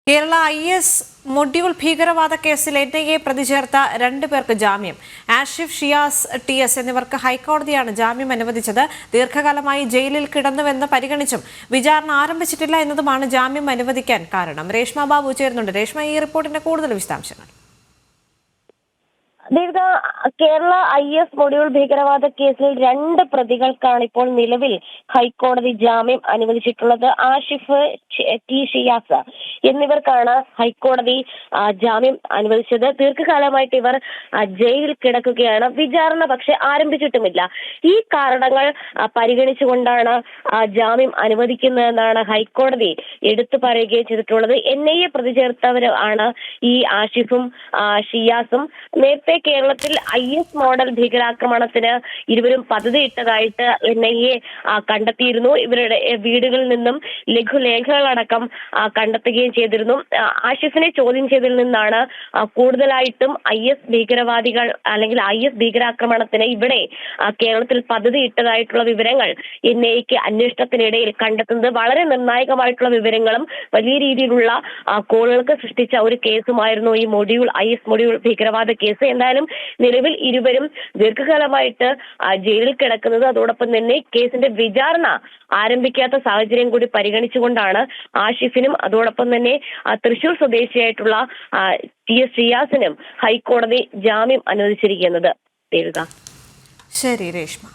Kerala IS module ഭീകരവാദ കേസിൽ NIA പ്രതി ചേർത്ത 2 പേർക്ക് ജാമ്യം. ആഷിഫ്, ഷിയാസ് TS എന്നിവർക്ക് ഹൈക്കോടതിയാണ് ജാമ്യം അനുവദിച്ചത്. ദീർഘകാലമായി ജയിലിൽ കിടന്നുവെന്ന് പരിഗണിച്ചും വിചാരണ ആരംഭിച്ചിട്ടില്ല എന്നതുമാണ് ജാമ്യം അനുവദിക്കാൻ കാരണം. രേഷ്മ ബാബു ചേരുന്നുണ്ട്. രേഷ്മ, ഈ റിപ്പോർട്ടിന്റെ കൂടുതൽ വിശദാംശങ്ങൾ. കേരള IS മൊഡ്യൂൾ ഭീകരവാദ കേസിൽ 2 പ്രതികൾക്കാണ് ഇപ്പോൾ നിലവിൽ ഹൈക്കോടതി ജാമ്യം അനുവദിച്ചിട്ടുള്ളത്. ആഷിഫ്, ഷിയാസ് എന്നിവർക്കാണ് ഹൈക്കോടതി ജാമ്യം അനുവദിച്ചത്. ദീർഘകാലമായിട്ട് ഇവർ ജയിലിൽ കിടക്കുകയാണ്. വിചാരണ പക്ഷെ ആരംഭിച്ചിട്ടുമില്ല. ഈ കാരണങ്ങൾ പരിഗണിച്ചുകൊണ്ടാണ് ജാമ്യം അനുവദിക്കുന്നതെന്നാണ് ഹൈക്കോടതി എടുത്തു പറയുകയും ചെയ്തിട്ടുള്ളത്. NIA പ്രതി ചേർത്തവരാണ് ഈ ആഷിഫും ഷിയാസും. നേരത്തെ കേരളത്തിൽ IS മോഡൽ ഭീകരാക്രമണത്തിന് ഇരുവരും പദ്ധതിയിട്ടതായിട്ട് NIA കണ്ടെത്തിയിരുന്നു. ഇവരുടെ വീടുകളിൽ നിന്നും ലഘുലേഖകളടക്കം കണ്ടെത്തുകയും ചെയ്തിരുന്നു. ആഷിഫിനെ ചോദ്യം ചെയ്തതിൽ നിന്നാണ് കൂടുതലായിട്ടും IS ഭീകരവാദികൾ അല്ലെങ്കിൽ IS ഭീകരാക്രമണത്തിന് ഇവിടെ കേരളത്തിൽ പദ്ധതിയിട്ടതായിട്ടുള്ള വിവരങ്ങൾ NIAക്ക് അന്വേഷണത്തിനിടയിൽ കണ്ടെത്തുന്നത്. വളരെ നിർണായകമായിട്ടുള്ള വിവരങ്ങളും വലിയ രീതിയിലുള്ള കോളുകൾക്ക് സൃഷ്ടിച്ച ഒരു കേസുമായിരുന്നു ഈ IS മൊഡ്യൂൾ ഭീകരവാദ കേസ്. എന്തായാലും നിലവിൽ ഇരുവരും ദീർഘകാലമായിട്ട് ജയിലിൽ കിടക്കുന്നത്. അതോടൊപ്പം തന്നെ കേസിന്റെ വിചാരണ ആരംഭിക്കാത്ത സാഹചര്യം കൂടി പരിഗണിച്ചുകൊണ്ടാണ് ആഷിഫിനും അതോടൊപ്പം തന്നെ തൃശൂർ സ്വദേശിയായിട്ടുള്ള TS ഷിയാസിനും ഹൈക്കോടതി ജാമ്യം അനുവദിച്ചിരിക്കുന്നത്. ശരി രേഷ്മ.